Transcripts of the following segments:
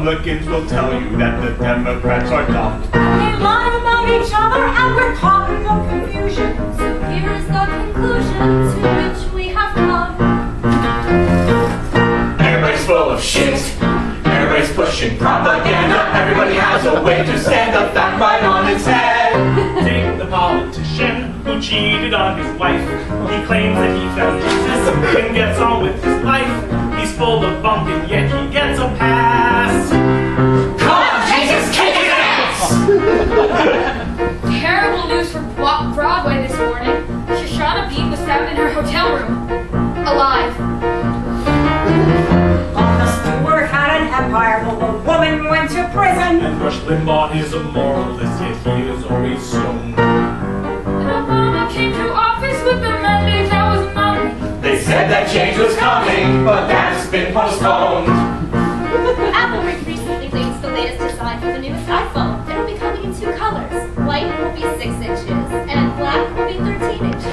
Republicans will tell you that the Democrats are dumb. They lie about each other and we're caught in the confusion. So here is the conclusion to which we have come. Everybody's full of shit. Everybody's pushing propaganda. Everybody has a way to stand up that right on its head. Take the politician who cheated on his wife. He claims that he found Jesus and gets on with his life. He's full of bunk and yet he gets a pass. Come on, Jesus, kick his ass! Terrible news from Broadway this morning. Schiano was found in her hotel room, alive. Martha Stewart had an empire, but the woman went to prison. And Rush Limbaugh is a moralist, yet he is always stoned. And Obama came to office with the mandate that was mounting. They said that change was coming, but that's been postponed. Apple recently released the latest design for the newest iPhone. It'll be coming in 2 colors. White will be 6 inches, and black will be 13 inches.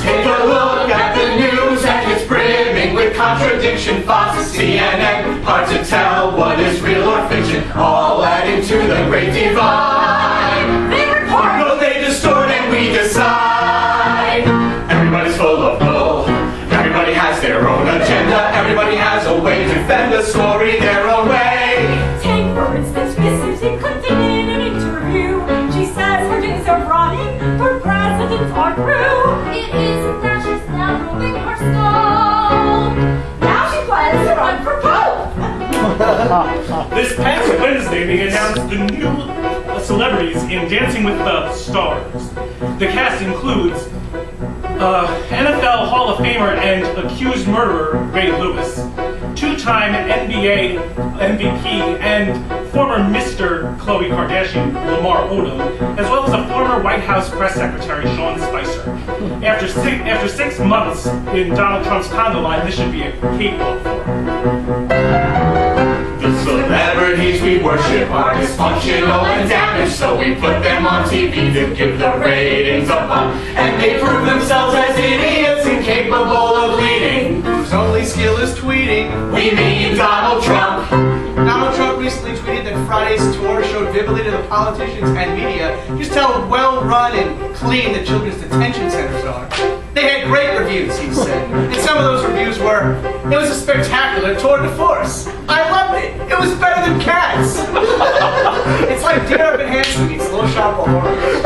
Take a look at the news and it's brimming with contradiction. Fox, CNN, hard to tell what is real or fiction. All adding to the great divide. They report, no, they distort, and we decide. Everybody's full of bull. Everybody has their own agenda. Everybody has a way to defend a story their own way. Take for instance Miss Susie Clinton in an interview. She says her days are running, her presidents are through. It isn't that she's now ruling her skull. Now she plans to run for Pope. This past Wednesday, they announced the new celebrities in Dancing with the Stars. The cast includes NFL Hall of Famer and accused murderer Ray Lewis, 2-time NBA MVP and former Mr. Khloe Kardashian Lamar Odom, as well as a former White House press secretary Sean Spicer. After 6 months in Donald Trump's condo line, this should be a cakewalk for him. The celebrities we worship are dysfunctional and damaged, so we put them on TV to give the ratings a pump. And they prove themselves as idiots incapable of leading. Whose only skill is tweeting. We mean Donald Trump. Donald Trump recently tweeted that Friday's tour showed vividly to the politicians and media just how well run and clean the children's detention centers are. They had great reviews, he said. And some of those reviews were, it was a spectacular tour de force. I loved it. It was better than Cats. It's like Dear Evan Hansen meets Little Shop of Horrors.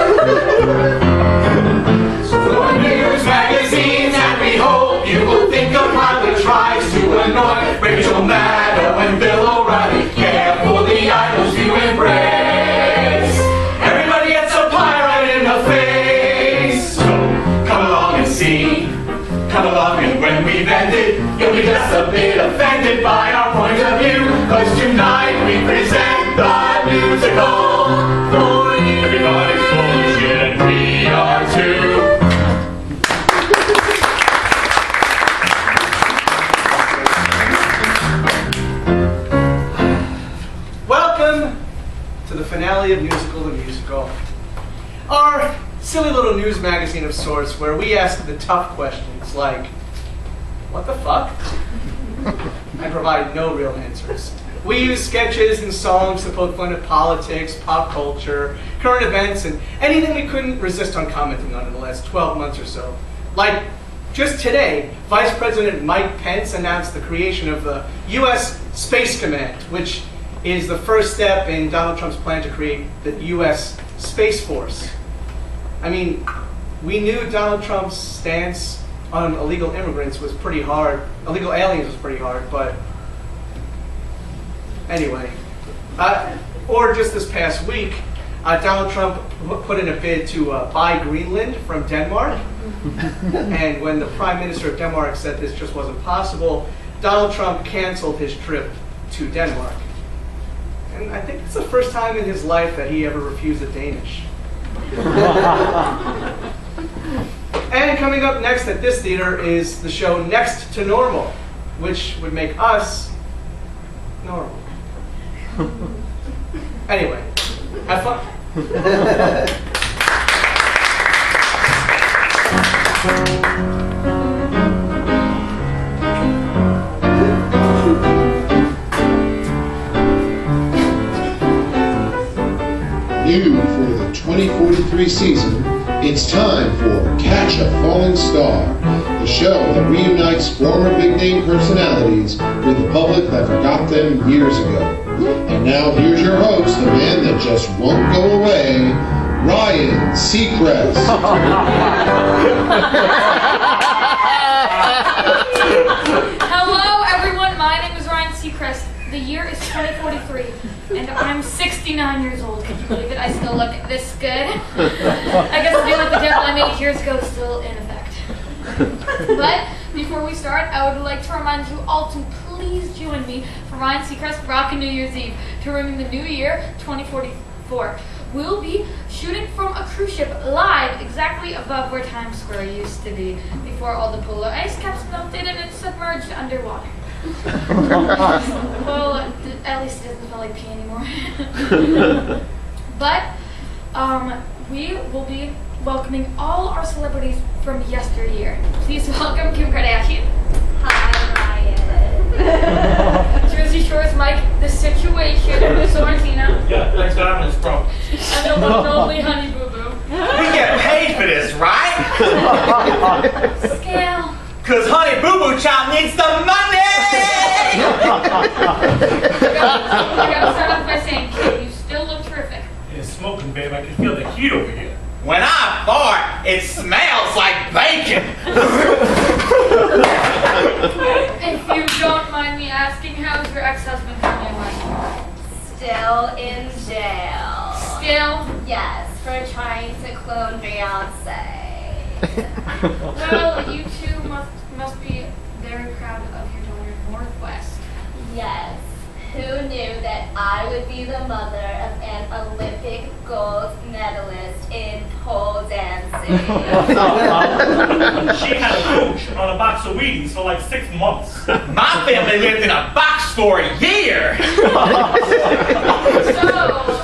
News magazines, and we hope you will think of how it tries to annoy Rachel Maddow and Bill O'Reilly. Careful the idols you embrace. Everybody gets a pie right in the face. So come along and see. Come along and when we've ended, you'll be just a bit offended by our point of view. Cause tonight we present the Newsical. For you. Everybody's full of shit and we are too. Welcome to the finale of Newsical the Musical. Our silly little news magazine of sorts where we ask the tough questions like, what the fuck? And provide no real answers. We use sketches and songs to poke fun at politics, pop culture, current events, and anything we couldn't resist on commenting on in the last 12 months or so. Like, just today, Vice President Mike Pence announced the creation of the U.S. Space Command, which is the first step in Donald Trump's plan to create the U.S. Space Force. I mean, we knew Donald Trump's stance on illegal immigrants was pretty hard. Illegal aliens was pretty hard, but anyway. Or just this past week, Donald Trump put in a bid to buy Greenland from Denmark. And when the Prime Minister of Denmark said this just wasn't possible, Donald Trump canceled his trip to Denmark. And I think it's the first time in his life that he ever refused a Danish. And coming up next at this theater is the show Next to Normal, which would make us normal. Anyway, have fun. new for the 2043 season, it's time for Catch a Falling Star, the show that reunites former big-name personalities with the public that forgot them years ago. And now here's your host, the man that just won't go away, Ryan Seacrest. Hello, everyone. My name is Ryan Seacrest. The year is 2043, and I'm 69 years old. Can you believe it? I still look this good. I guess the deal with the devil I made years ago is still in effect. But before we start, I would like to remind you all to please join me for Ryan Seacrest Rockin' New Year's Eve to ring in the new year, 2044. We'll be shooting from a cruise ship live exactly above where Times Square used to be before all the polar ice caps melted and it's submerged underwater. Well, at least it doesn't smell like pee anymore. But we will be welcoming all our celebrities from yesteryear. Please welcome Kim Kardashian. Hi, Ryan. Jersey Shore's Mike, The Situation, Sorrentino, Yeah, thanks for having us, bro. and the one and only Honey Boo Boo. We get paid for this, right? Scale. Cause Honey Boo Boo Child needs the money! I gotta start off by saying, Kim, you still look terrific. Yeah, smoking, babe. I can feel the heat over here. When I fart, it smells like bacon! If you don't mind me asking, how's your ex-husband coming along? Still in jail. Still? Yes, for trying to clone Beyonce. Well, you two must be very proud of your daughter, Northwest. Yes. Who knew that I would be the mother of an Olympic gold medalist in pole dancing? She had a coach on a box of Wheaties for like 6 months. My family lived in a box for a year! So,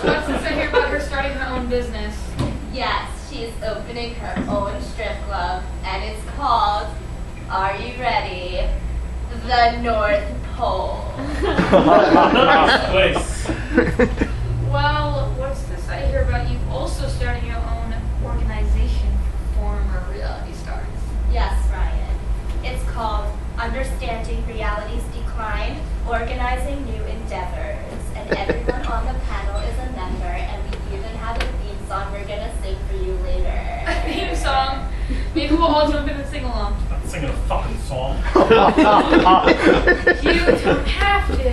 what's this I hear about her starting her own business? Yes, she's opening her own strip club, and it's called, are you ready? The North Pole. Nice place. Well, what's this I hear about you also starting your own organization for former reality stars? Yes, Ryan. It's called Understanding Reality's Decline, Organizing New Endeavors. And everyone on the panel is a member, and we even have a theme song we're gonna sing for you later. A theme song. Maybe we'll all jump in and sing along. Not singing a fucking song. You don't have to.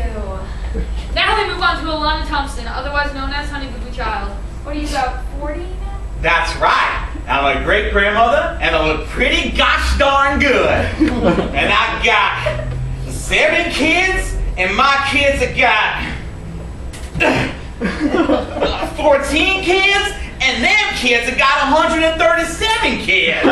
Now we move on to Alana Thompson, otherwise known as Honey Boo Boo Child. What are you, about 40 now? That's right. I'm a great grandmother and I look pretty gosh darn good. And I got 7 kids and my kids have got 14 kids and them kids have got 137 kids.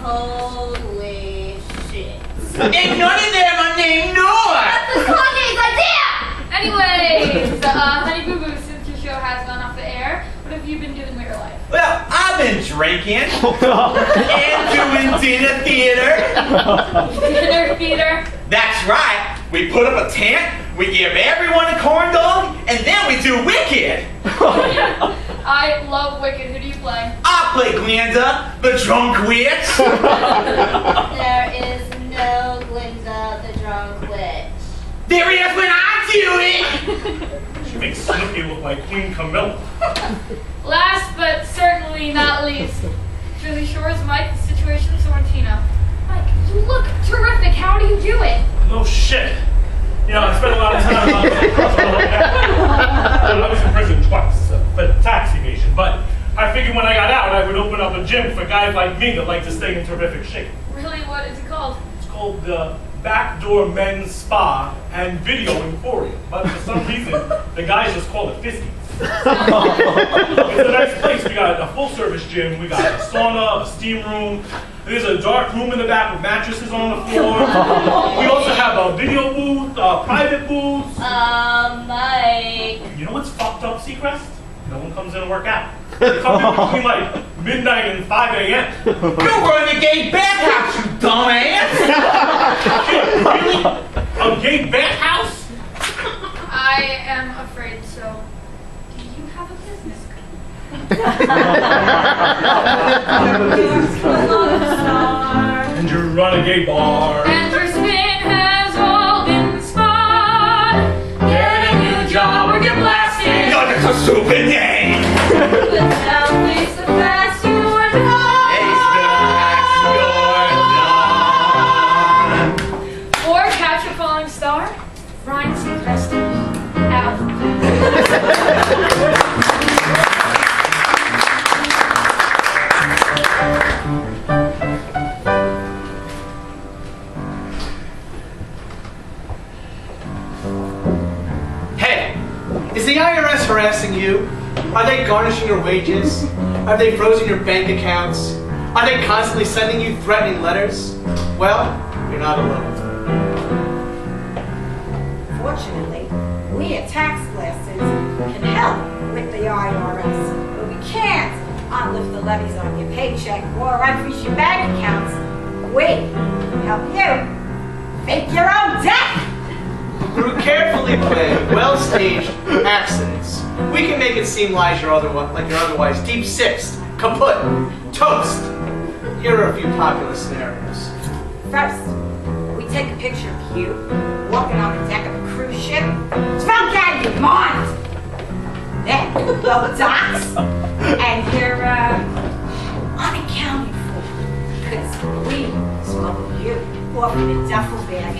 Holy shit. And none of them are named Noah. That's the Kanye's idea! Anyways, Honey Boo Boo, since your show has gone off the air, what have you been doing with your life? Well, I've been drinking and doing dinner theater. Dinner theater. That's right. We put up a tent, we give everyone a corn dog, and then we do Wicked. I love Wicked. Who do you play? I play Glenda, the drunk witch. There is no Glinda the drunk witch. There is when I do it. She makes Snoopy look like Queen Camilla. Last but certainly not least, Jersey Shore's Mike, The Situation, Sorrentino. Mike, you look terrific. How do you do it? No shit. You know, I spent a lot of time I was in prison twice for tax evasion, but I figured when I got out, I would open up a gym for guys like me that like to stay in terrific shape. Really, what is it called? It's called the Backdoor Men's Spa and Video Emporium, but for some reason, the guys just call it Fisties. It's a nice place. We got a full-service gym. We got a sauna, a steam room. There's a dark room in the back with mattresses on the floor. We also have a video booth, private booths. Mike. You know what's fucked up, Seacrest? No one comes in to work out. They come in between like midnight and 5 a.m. You run the gay bathhouse, you dumbass. Really? A gay bathhouse? I am afraid so. Do you have have a business card. And you run a gay bar. And your spin has all been spun. Get a new job or get blasted. You're just a stupid name. Without face the facts, you are done. Or catch a falling star. Ryan Seacrest. Out. Hey, is the IRS harassing you? Are they garnishing your wages? Are they frozen your bank accounts? Are they constantly sending you threatening letters? Well, you're not alone. Fortunately, we at Tax Blasters can help with the IRS, but we can't uplift the levies on your paycheck or unfreeze your bank accounts. We can help you fake your own death. Through carefully planned, well-staged accidents, we can make it seem like you're otherwise deep-sixed, kaput, toast. Here are a few popular scenarios. First, we take a picture of you walking on the deck of a cruise ship, drunk out of your mind. Then we go docks, and you're unaccounted for because we smuggled you off in a duffel bag.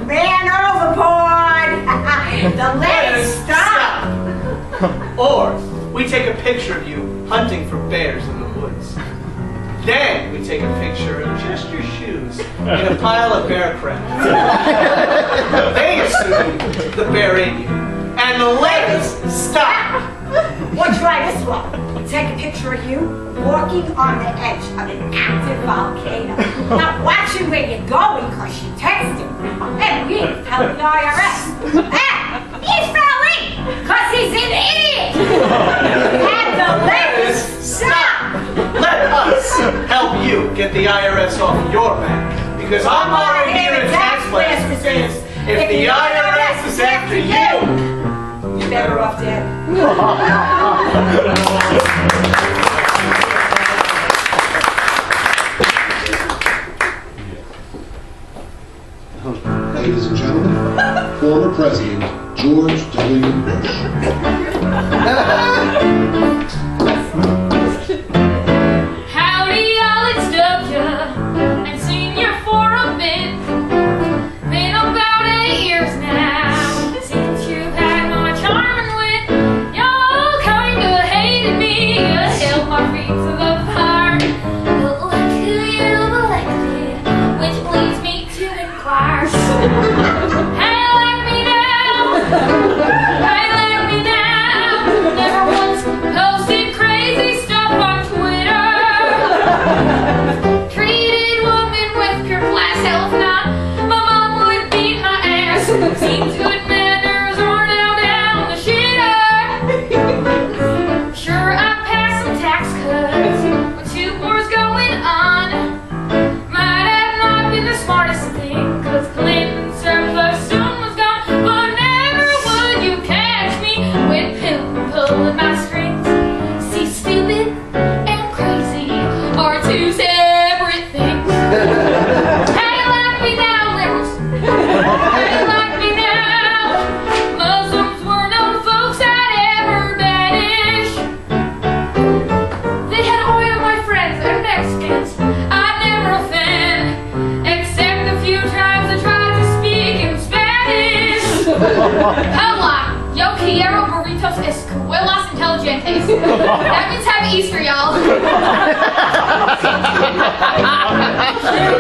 Man overboard! The legs stop! Or we take a picture of you hunting for bears in the woods. Then we take a picture of just your shoes in a pile of bear crap. They assume the bear ate you. And the legs stop! Or try this one. Take a picture of you walking on the edge of an active volcano. Not watching where you're going because you're texting. And we tell the IRS. He fell in because he's an idiot! And the legs stop! Let us help you get the IRS off your back. Because our motto here at Tax Blasters is, if the IRS is after you, you're better off dead. Ladies and gentlemen, former President George W. Bush. Howdy, y'all, it's W. And seen you for a bit. Been about 8 years now since you've had my charming wit. Y'all kinda hated me. You held my feet to the fire. But look who you've elected, which leads me to inquire. Hey, like me now. Hey, like me now. Never once posted crazy stuff on Twitter. Treated women with pure class. Hell, if not, my mom would beat my ass. Seems good manners are now down the shitter. Sure, I passed some tax cuts, but 2 wars going on. Might have not been the smartest thing, cause Clinton's surplus soon was gone. But never would you catch me with pulling my strings. See, stupid and crazy are 2 separate things. Hey, like me now, liberals. Hey, like me now. Muslims were no folks I'd ever banish. They had oil, my friends, and Mexicans I'd never offend, except the few times I tried to speak in Spanish. Hola, yo quiero burritos escuelas inteligentes. That means have Easter, y'all.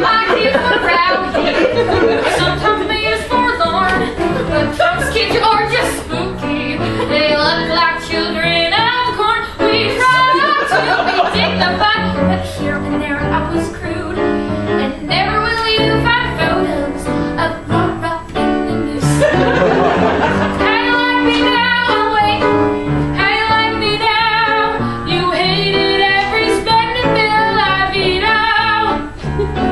My kids were rowdy, sometimes made us forlorn, but Trump's kids are just spooky. They look like children of corn. We tried to be dignified, but here and there I was crude, and never will you find photos of Laura in the news. Hey, like me now, oh wait. Hey, like me now. You hated every spending bill I vetoed,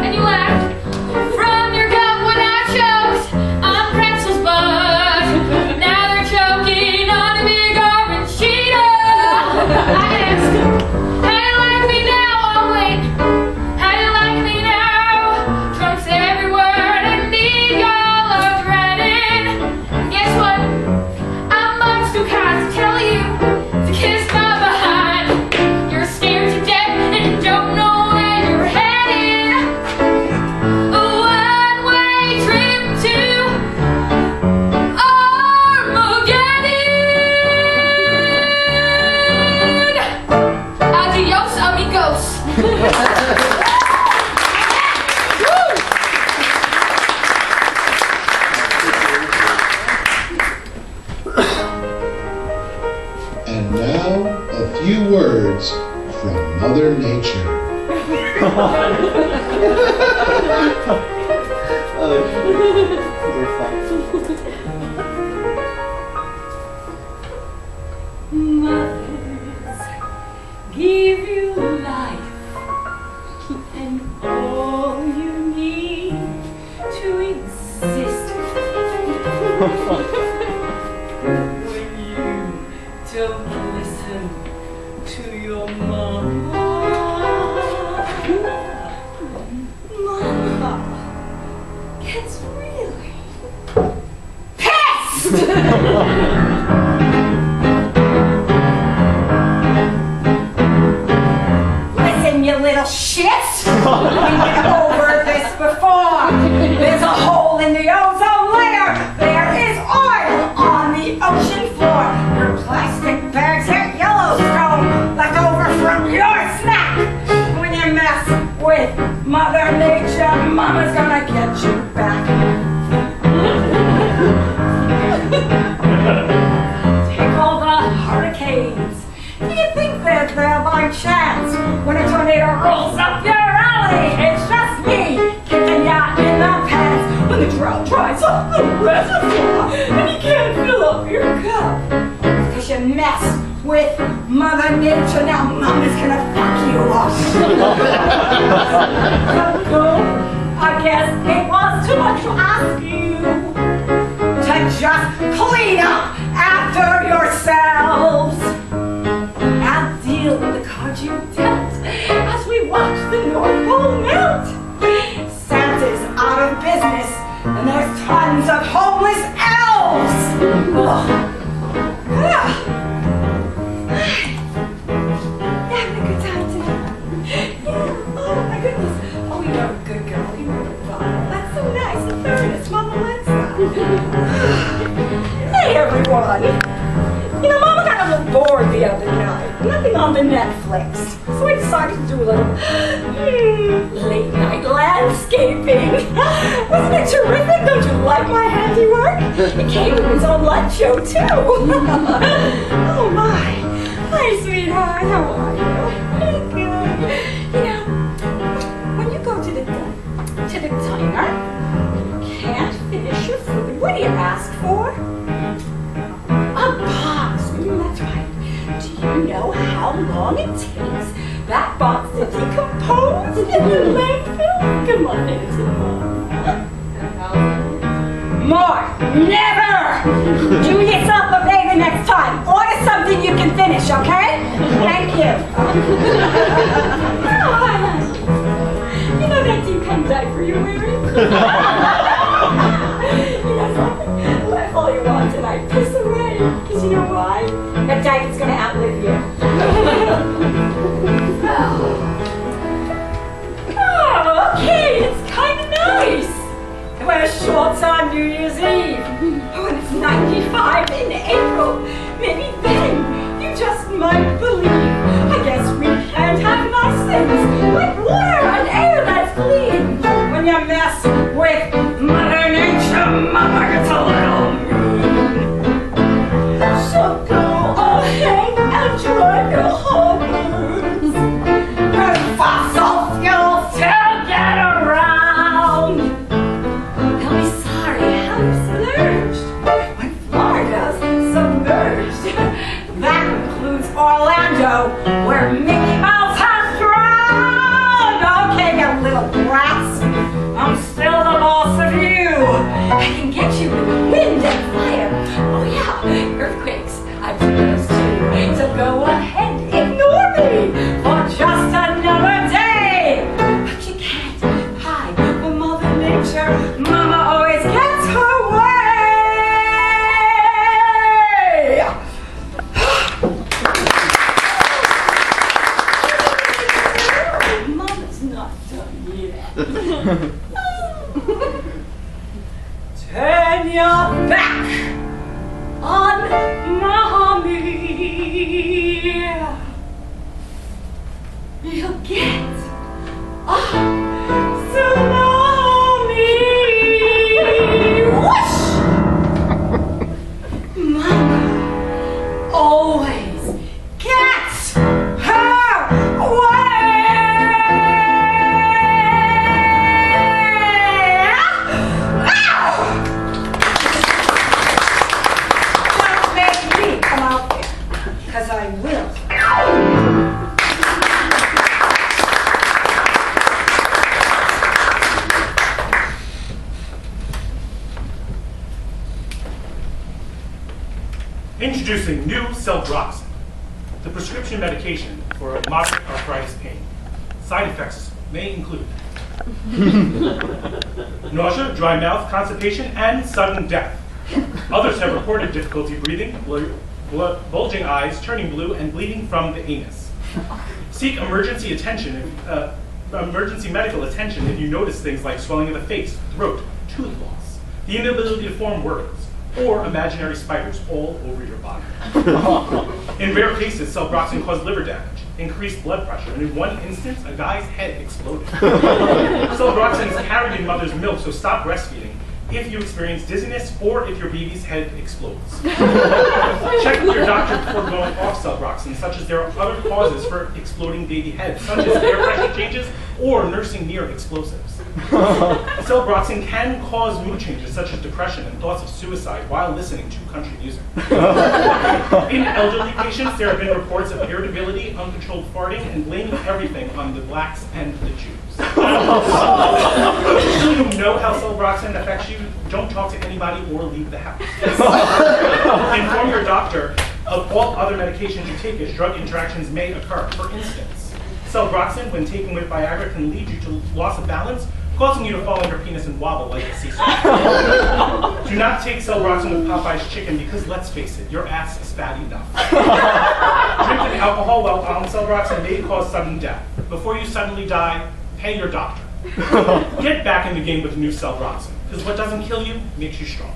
and you laughed from your gut when I chose on pretzels, but few words from Mother Nature. Mothers give you life and all you need to exist. When you don't listen to your mama, mama gets really pissed. Listen, you little shits. We've been over this before. There's a hole in the ozone layer. There is oil on the ocean floor. Your plastic bags at Yellowstone, left over from your snack. When you mess with Mother Nature, Mama's gonna get you back. Take all the hurricanes. Do you think they're there by chance? When a tornado rolls up your alley, it's just me kicking ya in the pants. When the drought dries up the reservoir and you can't fill up your cup, cause you mess with Mother Nature. Now Mama's gonna fuck you up. So, I guess it was too much to ask you to just clean up after yourselves. Now deal with the cards you dealt as we watch the North Pole melt. Santa's out of business and there's tons of homeless elves. You having a good time tonight? Yeah, oh my goodness. Oh, you're a good girl. You were a bottle. That's so nice. The third, Mama likes that. Hey everyone. You know, Mama got a little bored the other night. Nothing on the Netflix. So I decided to do a little late night landscaping. Wasn't it terrific? Don't you like my handiwork? It came with its own lunch show too. Oh my. Hi sweetheart, how are you? Good. You know, when you go to the diner, can't finish your food. What do you ask for? A box. That's right. Do you know how long it takes that box to decompose in the landfill? Come on, into more. Never! Do yourself a favor next time. Order something you can finish, okay? Thank you. You know that deep pen diaper you're wearing? You know something? Laugh all you want tonight. Piss away. Because you know why? That diaper's gonna outlive you. Oh, okay, it's kind of nice. I wear shorts on New Year's Eve. Oh, and it's 95 in April. Maybe then you just might believe. I guess we can't have nice things like water and air that's clean. When you mess with Mother Nature, Mama gets a little mean. So go ahead. Introducing new Celebroxin, the prescription medication for moderate arthritis pain. Side effects may include nausea, dry mouth, constipation, and sudden death. Others have reported difficulty breathing, bulging eyes, turning blue, and bleeding from the anus. Seek emergency medical attention if you notice things like swelling of the face, throat, tooth loss, the inability to form words, or imaginary spiders all over your body. In rare cases, Celebroxin caused liver damage, increased blood pressure, and in one instance, a guy's head exploded. Celebroxin is carried in mother's milk, so stop breastfeeding if you experience dizziness or if your baby's head explodes. Check with your doctor before going off Celebroxin, such as there are other causes for exploding baby heads, such as air pressure changes or nursing near explosives. Celebroxin can cause mood changes such as depression and thoughts of suicide while listening to country music. In elderly patients, there have been reports of irritability, uncontrolled farting, and blaming everything on the blacks and the Jews. Until you know how Celebroxin affects you, don't talk to anybody or leave the house. Inform your doctor of all other medications you take as drug interactions may occur. For instance, Celebroxin, when taken with Viagra, can lead you to loss of balance, causing you to fall on your penis and wobble like a seesaw. Do not take Celebroxin with Popeye's chicken because, let's face it, your ass is fat enough. Drinking alcohol while on Celebroxin may cause sudden death. Before you suddenly die, pay your doctor. Get back in the game with new Celebroxin, because what doesn't kill you makes you stronger.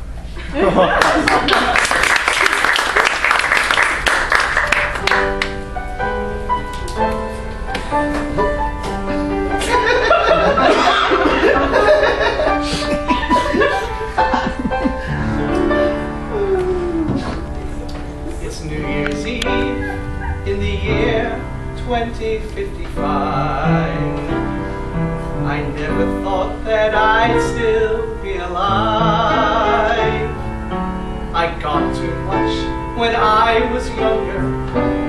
It's New Year's Eve in the year 2055. I never thought that I'd still be alive. I got too much when I was younger.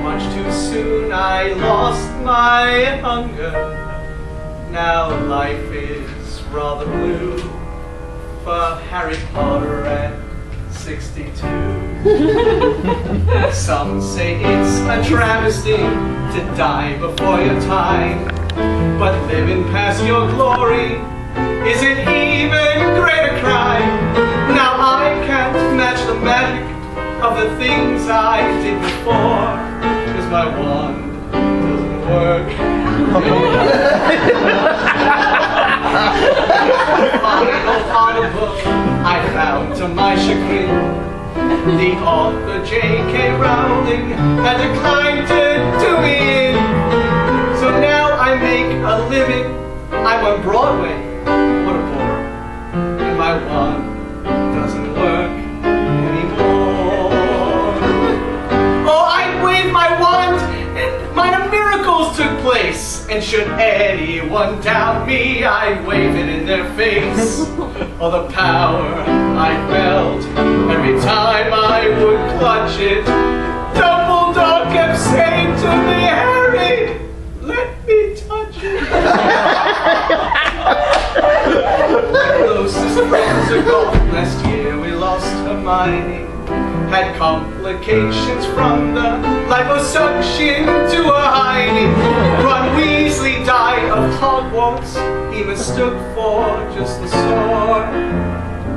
Much too soon I lost my hunger. Now life is rather blue for Harry Potter at 62. Some say it's a travesty to die before your time, but living past your glory is an even greater crime. Now I can't match the magic of the things I did before, because my wand doesn't work. Final Potter book I found to my chagrin. The author J.K. Rowling had declined to do me in. So now I make a living. I'm on Broadway. What a bore. And my wand doesn't work anymore. Oh, I waved my wand and minor miracles took place. And should anyone doubt me, I'd wave it in their face. Oh, the power I felt every time I would clutch it. Dumbledore kept saying to me, Harry, let me touch it. Closest friends are gone. Last year we lost Hermione. Had complications from the liposuction to a hiding. Ron Weasley died of Hogwarts. He mistook for just the sword.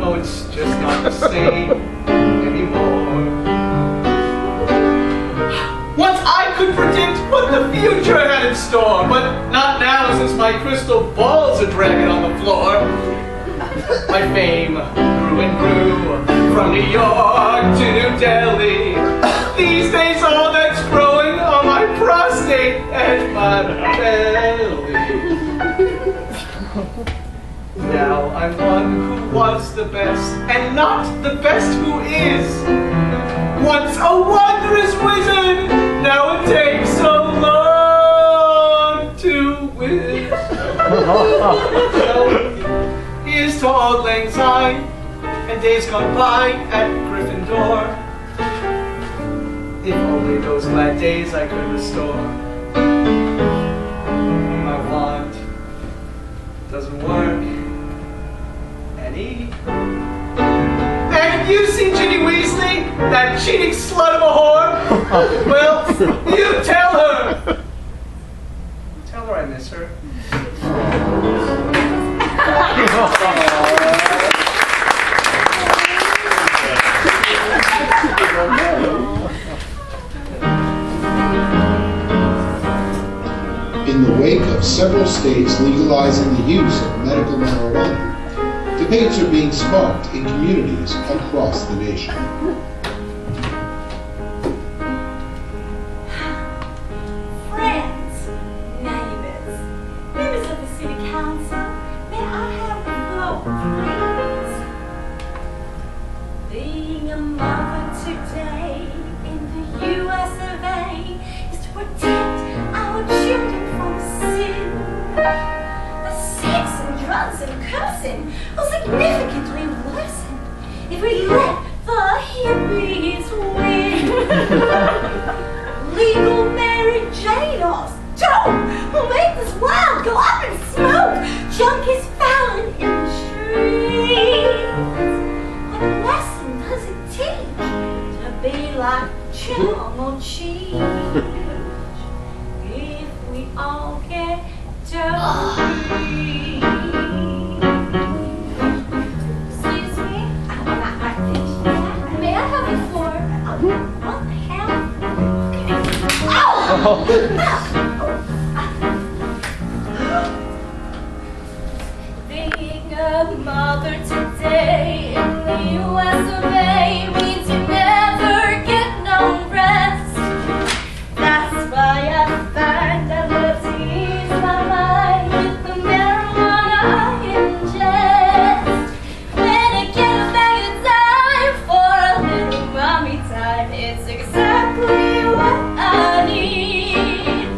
Oh, it's just not the same anymore. Once I could predict what the future had in store, but not now since my crystal balls are dragging on the floor. My fame grew and grew from New York to New Delhi. These days all that's growing are my prostate and my belly. Now I'm one who was the best and not the best who is. Once a wondrous wizard, now it takes so long to win. So, here's to Auld Lang Syne and days gone by at Gryffindor. If only those glad days I could restore. My wand doesn't work any. Have you seen Ginny Weasley? That cheating slut of a whore? Well, you tell her. Tell her I miss her. In the wake of several states legalizing the use of medical marijuana, debates are being sparked in communities across the nation. Friends, neighbors, members of the city council, may I have the floor, please? Being a mother today in the US of A is to protect our children from sin. The sex and drugs and cursing will significantly worsen if we let the hippies win. Legal Mary Jane will make this world go up in smoke. Junk is found in the streets. What lesson does it teach to be like Chum or Cheech? If we all get dirty. Excuse me, I'm not my bitch yet. May I have the floor? What the hell? Oh! Being a mother today in the US of A means you never get no rest. That's why I find I love to ease my mind with the marijuana I ingest. When I get back in time for a little mommy time, it's exactly what I need.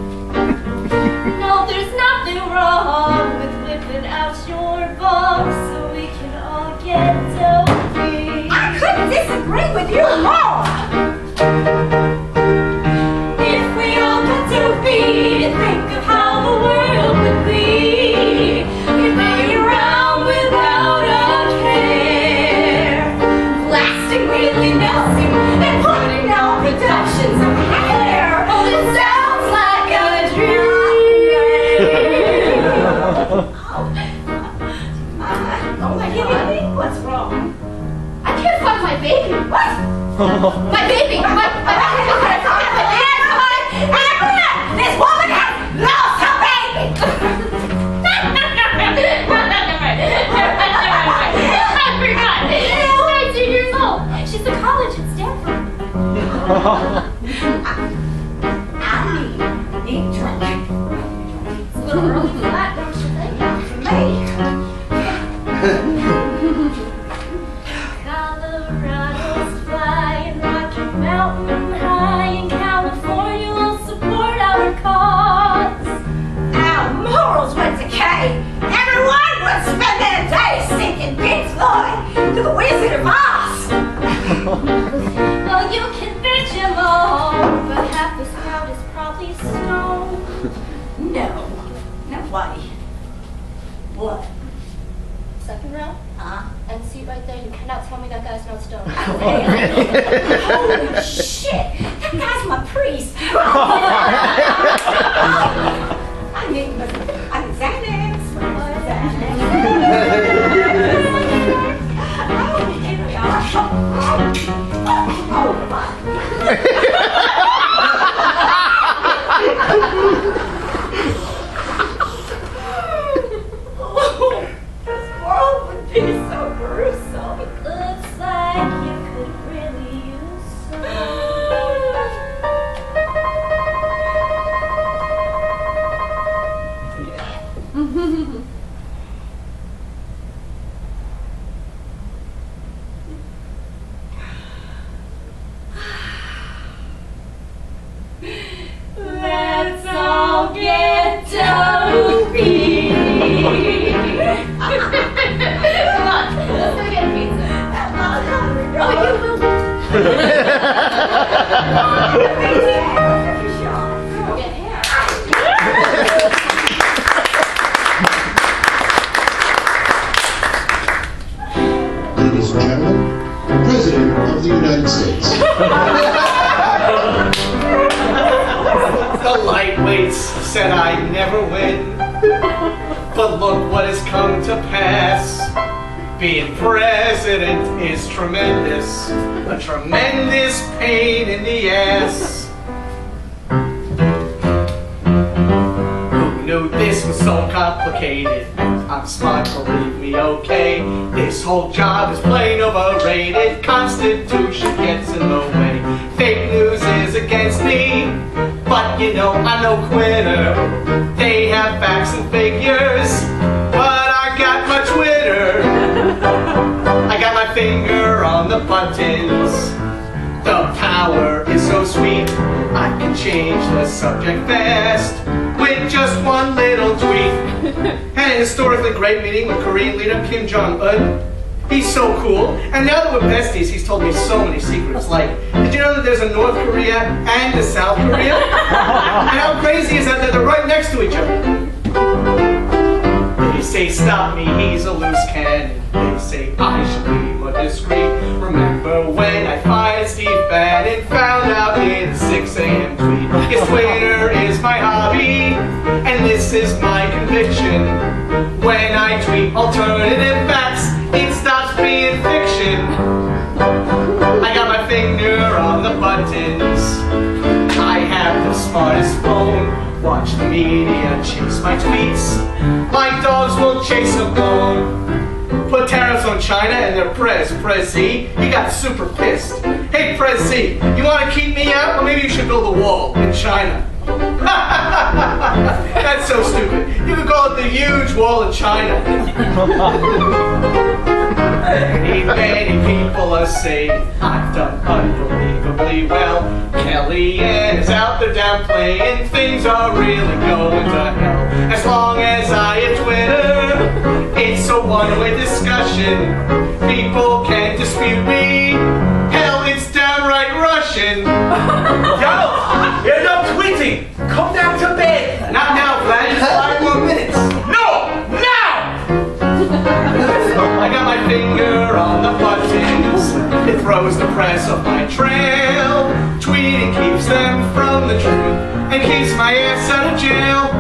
No, there's nothing wrong with whipping out your balls so we can all get dopey. I couldn't disagree with you more. If we all got dopey, think of how the world would be. We'd be around without a care, blasting Willie Nelson and putting out productions of hair. Oh, it sounds like a dream. Oh my God, what's wrong? I can't find my baby. What? My baby! My baby! This woman has lost her baby! I forgot. She's 19 years old. She's in college at Stanford. I need drink. It's a little early for that, don't you think? Colorado's flying, Rocky Mountain high, and California will support our cause. Our morals would decay. Everyone would spend their days singing Pink Floyd to the Wizard of Oz. Well, you can bitch them all, but half this crowd is probably snow. No, nobody. What? Second row? And see right there, you cannot tell me that guy's not stoned. Holy shit! That guy's my priest! I mean, Xanax. Oh, here we are. Oh, my. This world would be so gruesome. Looks like you could really use some. Let's all get dopey. Come on, let's go get a pizza. Oh, you will. Get hair. Ladies and gentlemen, the President of the United States. The lightweights said I'd never win, but look what has come to pass. Being president is tremendous, a tremendous pain in the ass. Who knew this was so complicated? I'm smart, believe me, okay. This whole job is plain overrated. Constitution gets in the way. Fake news is against me, but you know I'm no quitter. They have facts and figures, but I got my Twitter. I got my finger on the buttons. The power is so sweet, I can change the subject fast with just one little tweet. Had a historically great meeting with Korean leader Kim Jong-un. He's so cool. And now that we're besties, he's told me so many secrets. Like, did you know that there's a North Korea and a South Korea? And how crazy is that they're right next to each other? They say stop me, he's a loose cannon. They say I should be more discreet. Remember when I fired Steve Bannon, found out in a 6 a.m. tweet. His Twitter is my hobby, and this is my conviction. When I tweet alternative facts, it stops being fiction. I got my finger on the buttons. I have the smartest phone. Watch the media chase my tweets. My dogs will chase a bone. Put tariffs on China and their Prez Z. He got super pissed. Hey Prez Z, you want to keep me out? Well, maybe you should build a wall in China. That's so stupid. You could call it the huge wall of China. Many people are saying I've done unbelievably well. Kellyanne is out there downplaying, things are really going to hell. As long as I have Twitter, it's a one-way discussion. People can't dispute me. Hell, it's downright Russian. Yo, enough tweeting. Come down to bed. Not now, Vlad. Just 5 more minutes. No, now. I got my finger on the buttons. It throws the press off my trail. Tweeting keeps them from the truth and keeps my ass out of jail.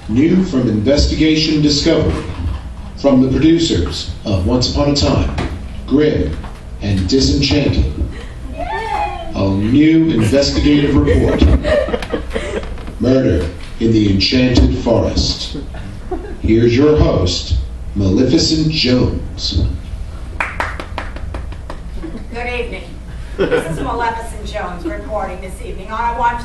New from Investigation Discovery, from the producers of Once Upon a Time, Grim, and Disenchanted. A new investigative report. Murder in the Enchanted Forest. Here's your host, Maleficent Jones. Good evening. This is Maleficent Jones reporting this evening on one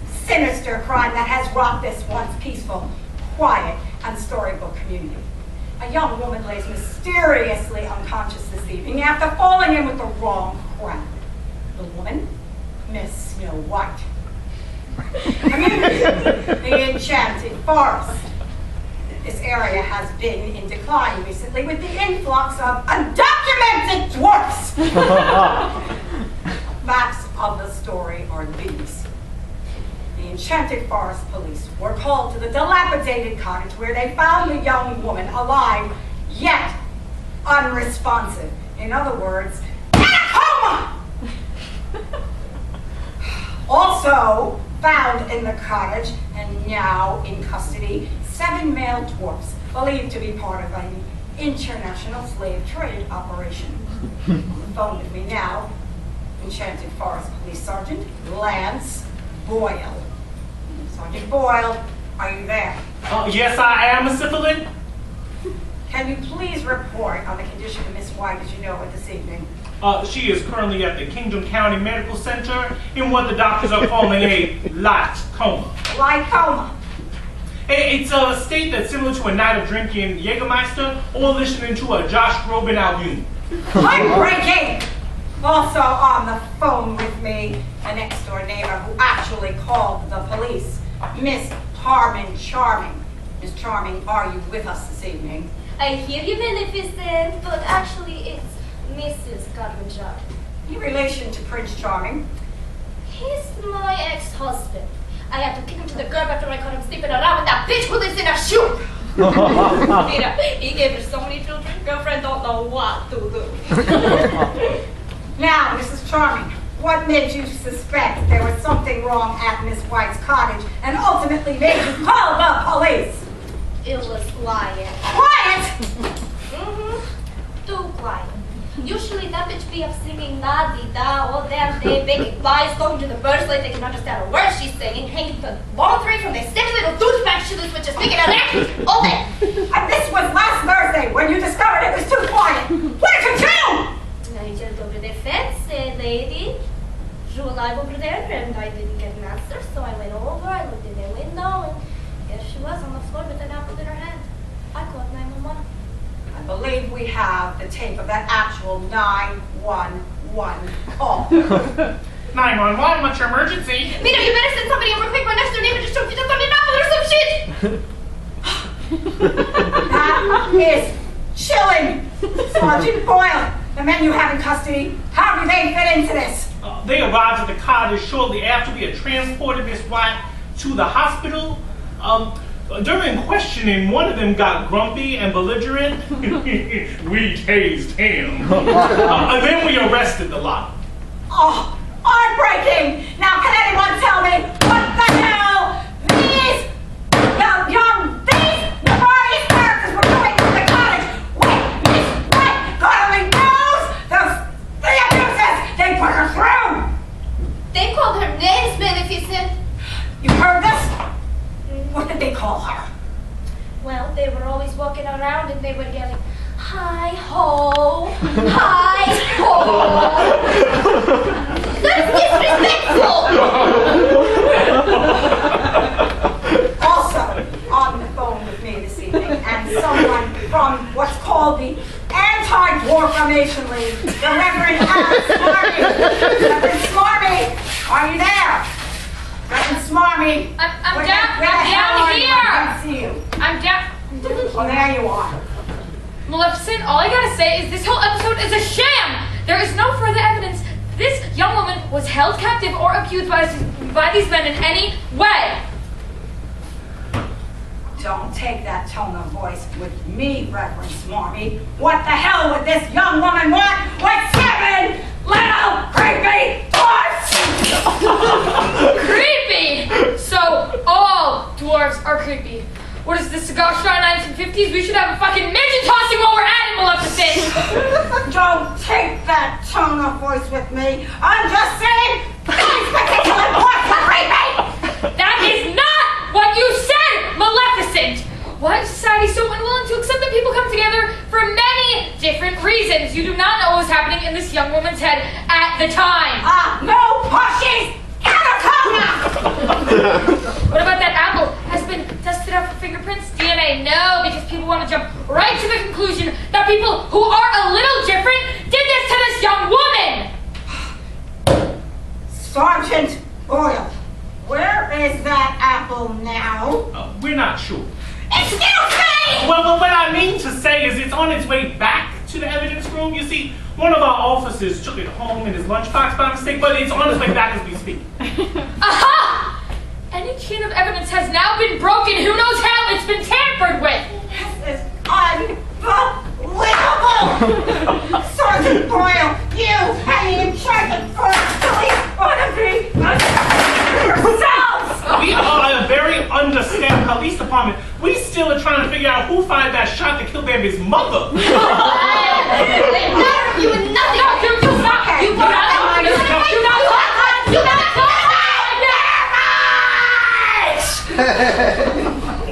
sinister crime that has rocked this once peaceful, quiet, and storybook community. A young woman lays mysteriously unconscious this evening after falling in with the wrong crowd. The woman, Miss Snow White. Community, the Enchanted Forest. This area has been in decline recently with the influx of undocumented dwarfs. Facts of the story are these. The Enchanted Forest police were called to the dilapidated cottage where they found the young woman alive, yet unresponsive. In other words, in a coma! Also found in the cottage and now in custody, 7 male dwarfs believed to be part of an international slave trade operation. On the phone with me now, Enchanted Forest Police Sergeant Lance Boyle. Sergeant Boyle, are you there? Yes, I am, Miss Syphilin. Can you please report on the condition of Miss White as you know her this evening? She is currently at the Kingdom County Medical Center in what the doctors are calling a light coma. Light coma. It's a state that's similar to a night of drinking Jägermeister or listening to a Josh Groban album. I'm breaking! Also on the phone with me, a next-door neighbor who actually called the police, Miss Charming. Miss Charming, are you with us this evening? I hear you, Maleficent, but actually it's Mrs. Camacho. In relation to Prince Charming? He's my ex-husband. I had to kick him to the curb after I caught him sleeping around with that bitch who lives in a shoe. Mira, he gave her so many children, girlfriend don't know what to do. Now, Mrs. Charming, what made you suspect there was something wrong at Miss White's cottage and ultimately made you call the police? It was quiet. Quiet! Too quiet. Usually that bitch be up singing la-di-da all damn day, baking pies, going to the birds like they can understand a word she's singing, hanging the ball three from their stiff little douchebag shoes, which is speaking a language all day. And this was last Thursday when you discovered it was too quiet. What did you do? I jumped over the fence, lady. Drew a line over there, and I didn't get an answer, so I went over, I looked in the window, and there she was on the floor with an apple in her hand. I called 911. I believe we have the tape of that actual 911 call. 911, what's your emergency? Mira, you better send somebody over quick. My next door neighbor just told you to put an apple or some shit. That is chilling. Sergeant Boyle, the men you have in custody, how do they fit into this? They arrived at the cottage shortly after we had transported Miss White to the hospital. During questioning, one of them got grumpy and belligerent. We tased him. Then we arrested the lot. Oh, arm breaking! Now can anyone tell me what the hell these nefarious characters were doing to the cottage? Wait, Miss White, God only knows those three abuses they put her through! They called her names, Maleficent. You heard this? What did they call her? Well, they were always walking around and they were yelling, hi-ho, hi-ho. That's disrespectful! Also on the phone with me this evening, and someone from what's called the Anti-War Formation League, the Reverend Smarmy. Reverend Smarmy, are you there? Reverend Smarmy. I'm where down the hell are you? here. I can't see you. I'm down. Oh, there you are. Maleficent, all I gotta say is this whole episode is a sham. There is no further evidence this young woman was held captive or abused by these men in any way. Don't take that tone of voice with me, Reverend Smarmy. What the hell would this young woman want with 7 little creepy dwarfs? Creepy! So, all dwarves are creepy. What is this, cigar star 1950s? We should have a fucking midget tossing while we're at it, Maleficent! Don't take that tone of voice with me. I'm just saying, these particular dwarfs are creepy! That is not what you said, Maleficent! Why is society so unwilling to accept that people come together for many different reasons? You do not know what was happening in this young woman's head at the time. No pushies! What about that apple? Has been tested out for fingerprints, DNA? No, because people want to jump right to the conclusion that people who are a little different did this to this young woman! Sergeant Boyle, where is that apple now? We're not sure. Excuse me! Well, what I mean to say is it's on its way back to the evidence room. You see, one of our officers took it home in his lunchbox by mistake, but it's on its way back as we speak. Aha! Any chain of evidence has now been broken. Who knows how it's been tampered with? This is unbelievable! Sergeant Boyle, you hanging in charge of police ought to be yourselves! We are a very understaffed police department. We still are trying to figure out who fired that shot that killed Bambi's mother. You and nothing! No, you stop! Okay. You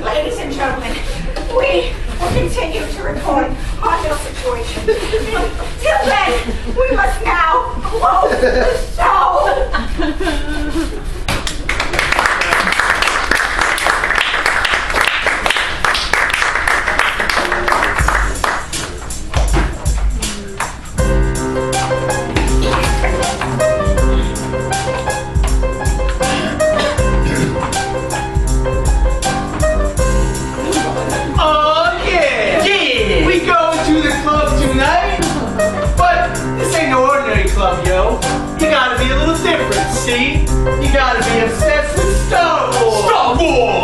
Ladies and gentlemen, we will continue to report on your situation. Till then, we must now close the show. see, you gotta be obsessed with Star Wars. Star Wars!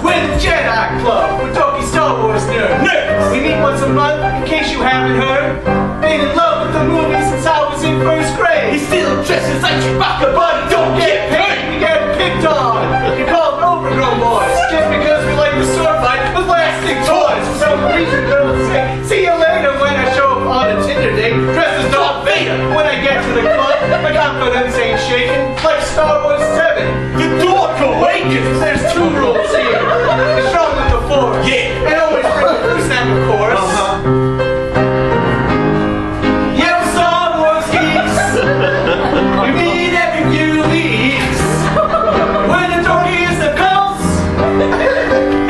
We're the Jedi Club. We're talking Star Wars nerds. We meet once a month, in case you haven't heard. Been in love with the movie since I was in first grade. He still dresses like Chewbacca, but he don't get paid. We get picked on. You're called overgrown boys just because we like to sword fight with plastic toys. For some reason, girls say, see you later when I show up on a Tinder date dressed as Darth Vader. When I get to the club, my confidence ain't shaking like Star Wars 7. The Dark Awakens! There's 2 rules here. Be strong with the Force. Yeah. And always bring a blue snap, of course. Yeah, Star Wars geeks. We meet every few weeks. When the talkie is the coast.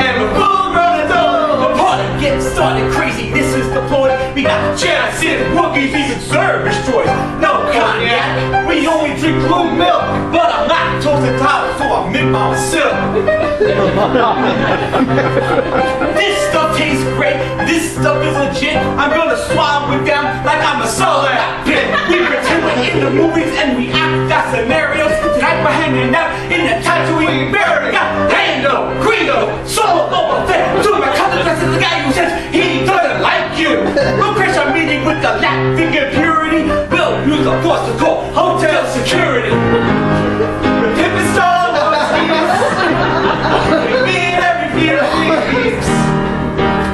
And we're full-grown adults. The party gets started crazy, this is the point. We got Jedi, Sith, Wookiees, even service droids. No cognac, we only drink blue milk. But I'm lactose intolerant, so I make myself. This stuff tastes great, this stuff is legit. I'm gonna swallow it down like I'm a solid pit. We pretend we're in the movies and we act that scenarios. Tonight we're hanging out in the Tatooine barrier. Lando, Greedo, Solo, Boba Fett. Doing my cousin dressed as the guy who says he doesn't like you. We'll crash our meeting with the lactic impurity. We'll use the force to call hotel security. We're pimpin' Star Wars geeks. We meet every few weeks.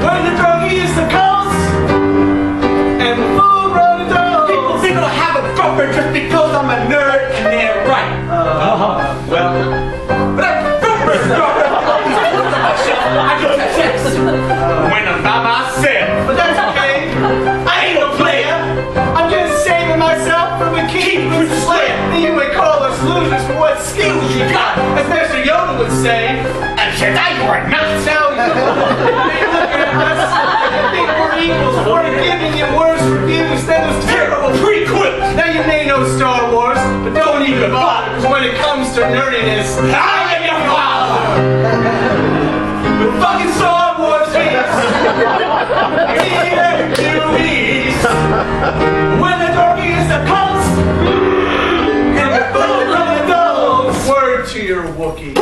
When the druggie is the coast. And we're full-grown adults. People think I'll have a girlfriend just because I'm a nerd, and they're right. Well, But I'm super strong. I just have sex when I'm by myself. but that's okay. I ain't no player. I'm just saving myself from a king who's a slayer. And you may call us losers for what skills you got. As Master Yoda would say, And Jedi, you are not. now you look at us. You think we're equals. We're giving you worse reviews than those terrible prequels. Now you may know Star Wars, but don't even bother. Because when it comes to nerdiness, I am your father. we're fucking Star Wars geeks. Meet every 2 weeks. When the darkie is the coast. And we're full-grown adults. Word to your Wookiee.